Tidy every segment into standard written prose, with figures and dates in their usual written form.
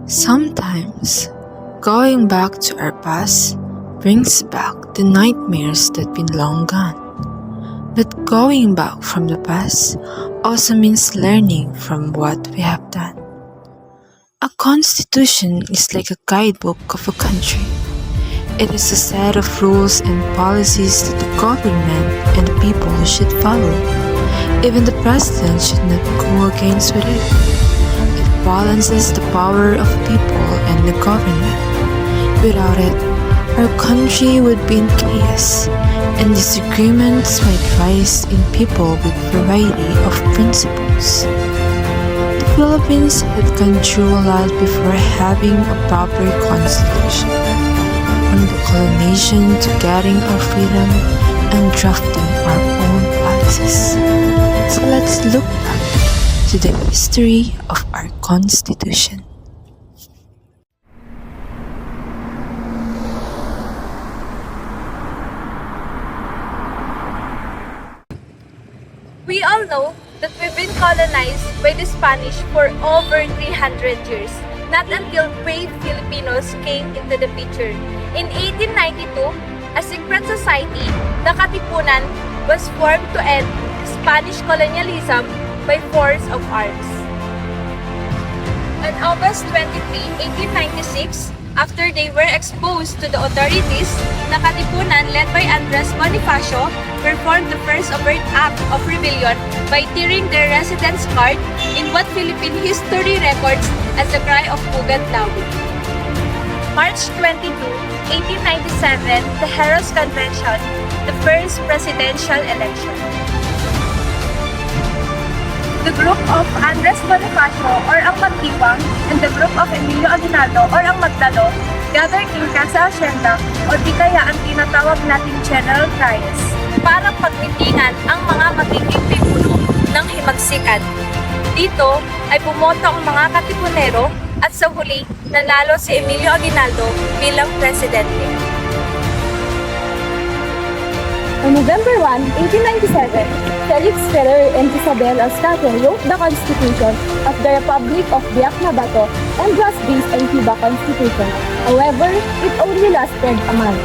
Sometimes, going back to our past brings back the nightmares that been long gone. But going back from the past also means learning from what we have done. A constitution is like a guidebook of a country. It is a set of rules and policies that the government and the people should follow. Even the president should not go against with it. It balances the power of people and the government. Without it, our country would be in chaos, and disagreements might rise in people with variety of principles. The Philippines had gone through a lot before having a proper constitution, from the colonization to getting our freedom and drafting our own policies. So let's look back to the history of our constitution. We all know that we've been colonized by the Spanish for over 300 years, not until brave Filipinos came into the picture. In 1892, a secret society, the Katipunan, was formed to end Spanish colonialism by force of arms. On August 23, 1896, after they were exposed to the authorities, the Katipunan, led by Andres Bonifacio, performed the first overt act of rebellion by tearing their residence card in what Philippine history records as the cry of Pugat Lawi. March 22, 1897, the Heroes Convention, the first presidential election. The group of Andres Bonifacio or ang Magdiwang and the group of Emilio Aguinaldo or ang Magdalo gathered in Casa Hacienda o di kaya ang tinatawag nating General Trias para pagmitingan ang mga magiging pinuno ng himagsikan. Dito ay bumoto ang mga katipunero at sa huli nanalo si Emilio Aguinaldo bilang presidente. On November 1, 1897, Felix Ferrer and Isabel Alzate wrote the Constitution of the Republic of Biak-na-Bato and was based on Cuba Constitution. However, it only lasted a month.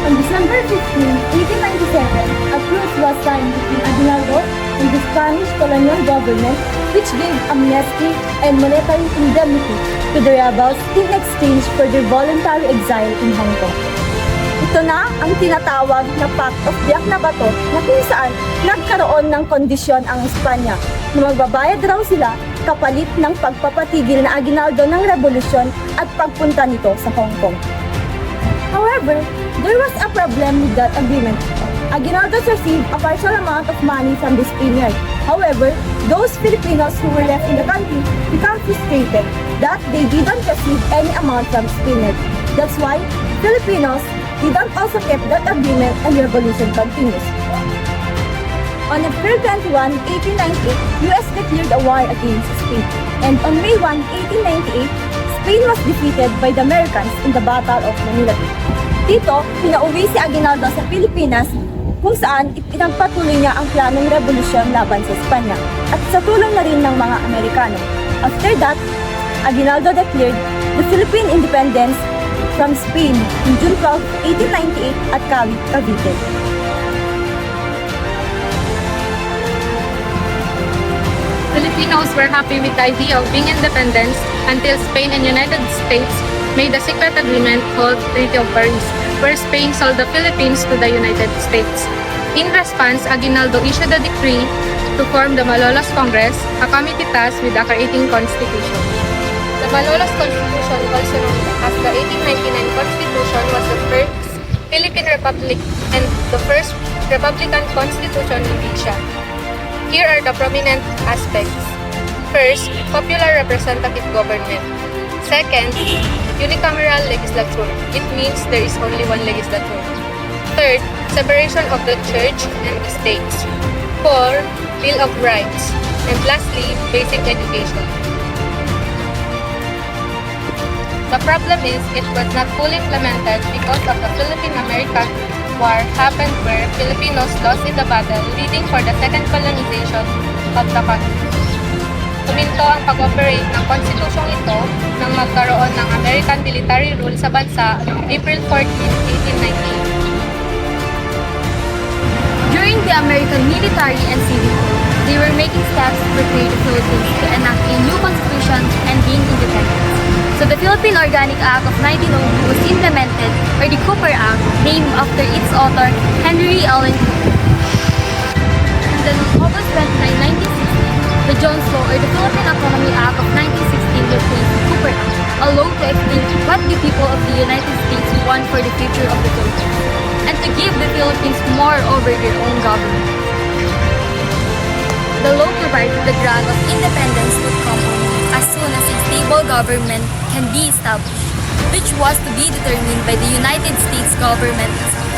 On December 15, 1897, a truce was signed between Aguinaldo and the Spanish colonial government, which gave amnesty and monetary indemnity to the rebels in exchange for their voluntary exile in Hong Kong. Ito na ang tinatawag na Pact of Biak-na-Bato na kung saan nagkaroon ng kondisyon ang Espanya na magbabayad raw sila kapalit ng pagpapatigil na Aguinaldo ng revolusyon at pagpunta nito sa Hong Kong. However, there was a problem with that agreement. Aguinaldo received a partial amount of money from the Spaniard. However, those Filipinos who were left in the country became frustrated that they didn't receive any amount from Spaniard. That's why Filipinos didn't also keep that agreement and revolution continues. On April 21, 1898, US declared a war against Spain. And on May 1, 1898, Spain was defeated by the Americans in the Battle of Manila Bay. Dito, pinauwi si Aguinaldo sa Pilipinas kung saan ipinagpatuloy niya ang planong revolusyon laban sa Espanya at sa tulong na rin ng mga Amerikano. After that, Aguinaldo declared the Philippine independence from Spain in June 12, 1898 at Cavite, Cavite. Filipinos were happy with the idea of being independent until Spain and United States made a secret agreement called Treaty of Paris, where Spain sold the Philippines to the United States. In response, Aguinaldo issued a decree to form the Malolos Congress, a committee tasked with the creating constitution. The Malolos Constitution, also known as the 1899 Constitution, was the first Philippine Republic and the first Republican Constitution in Asia. Here are the prominent aspects. First, popular representative government. Second, unicameral legislature. It means there is only one legislature. Third, separation of the church and the states. 4, Bill of Rights. And lastly, basic education. The problem is it was not fully implemented because of the Philippine-American War happened where Filipinos lost in the battle, leading for the second colonization of the country. Tuminto ang pag-operate ng konstitusyong ito nang magkaroon ng American military rule sa bansa noong April 14, 1898. During the American military and civil war, they were making steps to prepare the Philippines to enact a new constitution and gain independence. So the Philippine Organic Act of 1902 was implemented, or the Cooper Act, named after its author, Henry Allen Cooper. And then on August 29, 1960, the Jones Law, or the Philippine Economy Act of 1916, replaced the Cooper Act, a law to explain what the people of the United States want for the future of the Philippines, and to give the Philippines more over their own government. The law provides the grant of independence would come only as soon as a stable government can be established, which was to be determined by the United States government itself.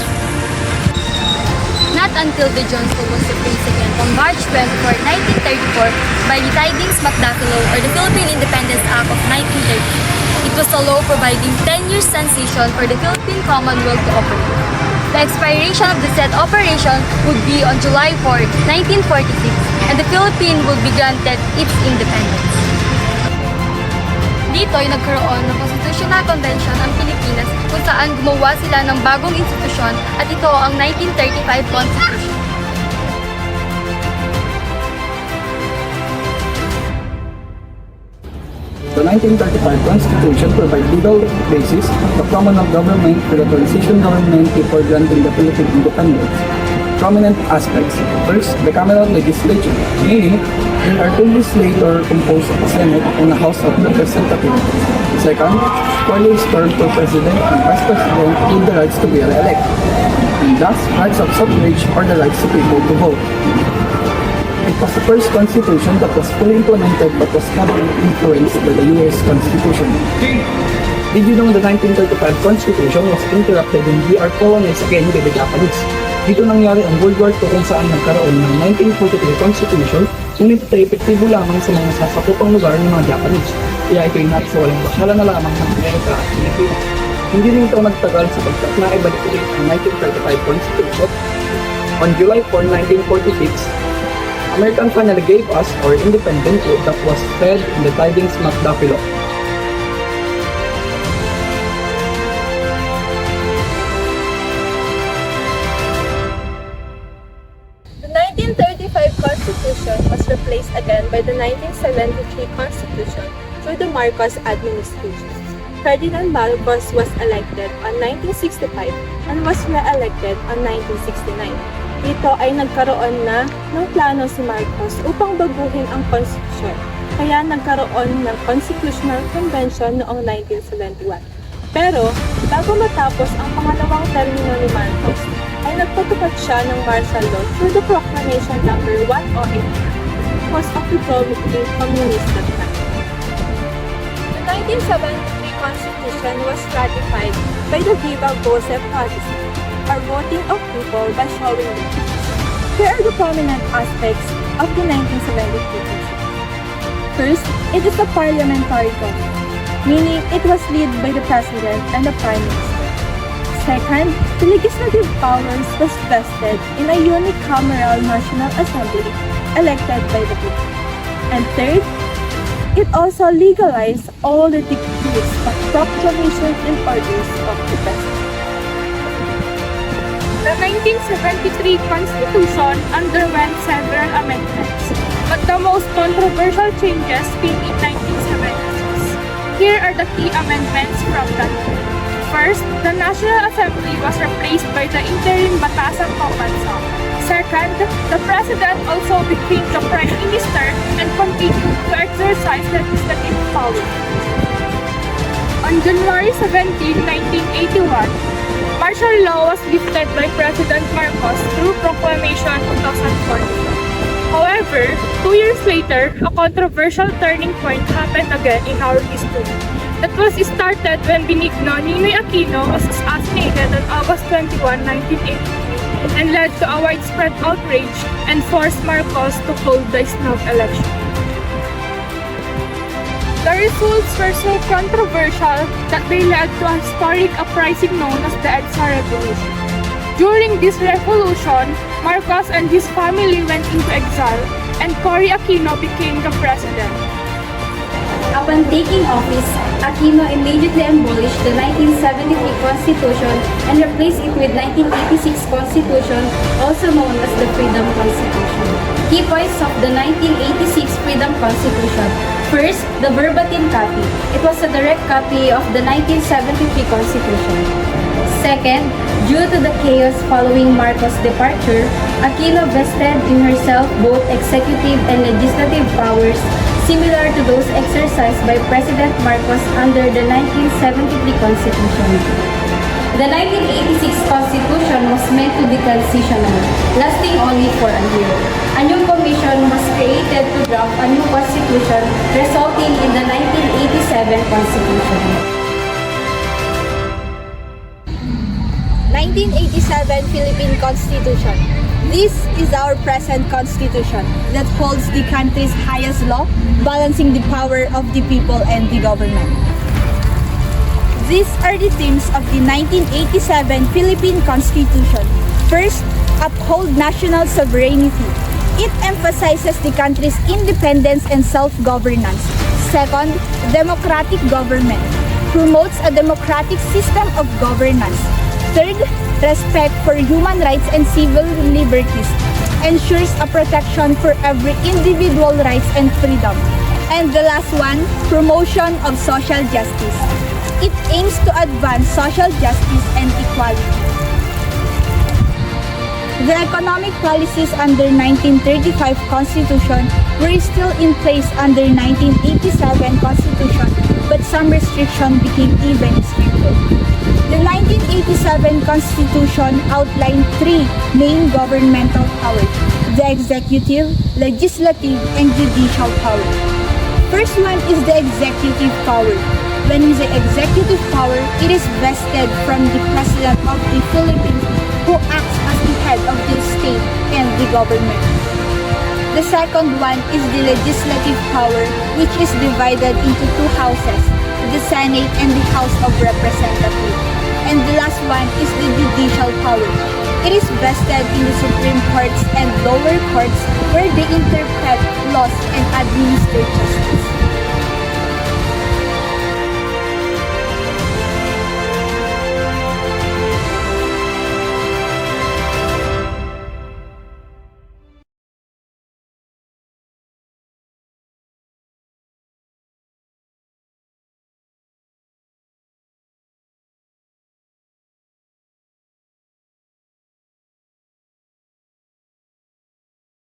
Not until the Jones Law was replaced again on March 24, 1934 by the Tidings McDuffie Law, or the Philippine Independence Act of 1930. It was a law providing 10 years transition for the Philippine Commonwealth to operate. The expiration of the said operation would be on July 4, 1946, and the Philippines would be granted its independence. Dito ay nagkaroon ng Constitutional Convention ang Pilipinas kung saan gumawa sila ng bagong institusyon at ito ang 1935 Constitution. The 1935 Constitution provides legal basis of common of government to the transition government before granting the Philippine independence. Prominent aspects. First, the cameral legislature, meaning there are two legislators composed of a Senate and a House of Representatives. Second, 4 years term for President and Vice President with the rights to be re-elected. And thus, rights of suffrage or the rights of people to vote. It was the first constitution that was fully implemented but was heavily influenced by the U.S. Constitution. Did you know the 1935 Constitution was interrupted when we are colonized again by the Japanese? Dito nangyari ang World War II kung saan nagkaroon ng 1943 Constitution, ngunit ito epektibo lamang sa mga nasasakupang lugar ng mga Japanese. Kaya ito'y nasa walang pasala na lamang ng Amerika at Pilipinas. Hindi rin ito nagtagal sapagkat naibalik ulit ang 1935 Constitution. On July 4, 1946, American finally gave us our independence that was said in the Tidings McDuffie Law. The 1935 Constitution was replaced again by the 1973 Constitution through the Marcos administration. Ferdinand Marcos was elected on 1965 and was re-elected on 1969. Dito ay nagkaroon na ng plano si Marcos upang baguhin ang konstitusyon. Kaya nagkaroon ng Constitutional Convention noong 1971. Pero bago matapos ang pangalawang termino ni Marcos, ay nagpatupad siya ng martial law through the Proclamation No. 108 because of the Philippine Communist that time. The 1973 Constitution was ratified by the Viva Voce policy, or voting of people by showing them. Here are the prominent aspects of the 1973 Constitution. First, it is a parliamentary government, meaning it was led by the President and the Prime Minister. Second, the legislative powers was vested in a unicameral National Assembly elected by the people. And third, it also legalized all the decrees of proclamations and orders of the President. The 1973 Constitution underwent several amendments, but the most controversial changes came in 1976. Here are the key amendments from that year. First, the National Assembly was replaced by the interim Batasang Pambansa. Second, the President also became the Prime Minister and continued to exercise legislative power. On January 17, 1981, martial law was lifted by President Marcos through Proclamation 2014. However, 2 years later, a controversial turning point happened again in our history. That was started when Benigno Ninoy Aquino was assassinated on August 21, 1983, and led to a widespread outrage and forced Marcos to hold the snub election. The results were so controversial that they led to a historic uprising known as the EDSA Revolution. During this revolution, Marcos and his family went into exile, and Cory Aquino became the president. Upon taking office, Aquino immediately abolished the 1973 Constitution and replaced it with 1986 Constitution, also known as the Freedom Constitution. Key points of the 1986 Freedom Constitution. First, the verbatim copy. It was a direct copy of the 1973 Constitution. Second, due to the chaos following Marcos' departure, Aquino vested in herself both executive and legislative powers similar to those exercised by President Marcos under the 1973 Constitution. The 1986 Constitution was meant to be transitional, lasting only for a year. A new commission was created to draft a new constitution, resulting in the 1987 Constitution. 1987 Philippine Constitution. This is our present constitution that holds the country's highest law, balancing the power of the people and the government. These are the themes of the 1987 Philippine Constitution. First, uphold national sovereignty. It emphasizes the country's independence and self-governance. Second, democratic government. Promotes a democratic system of governance. Third, respect for human rights and civil liberties. Ensures a protection for every individual rights and freedom. And the last one, promotion of social justice. It aims to advance social justice and equality. The economic policies under 1935 Constitution were still in place under 1987 Constitution, but some restriction became even stricter. The 1987 Constitution outlined three main governmental powers: the executive, legislative, and judicial power. First one is the executive power. When we say executive power, it is vested from the President of the Philippines, who acts as the head of the state and the government. The second one is the legislative power, which is divided into two houses, the Senate and the House of Representatives. And the last one is the judicial power. It is vested in the Supreme Courts and lower courts, where they interpret laws and administer justice.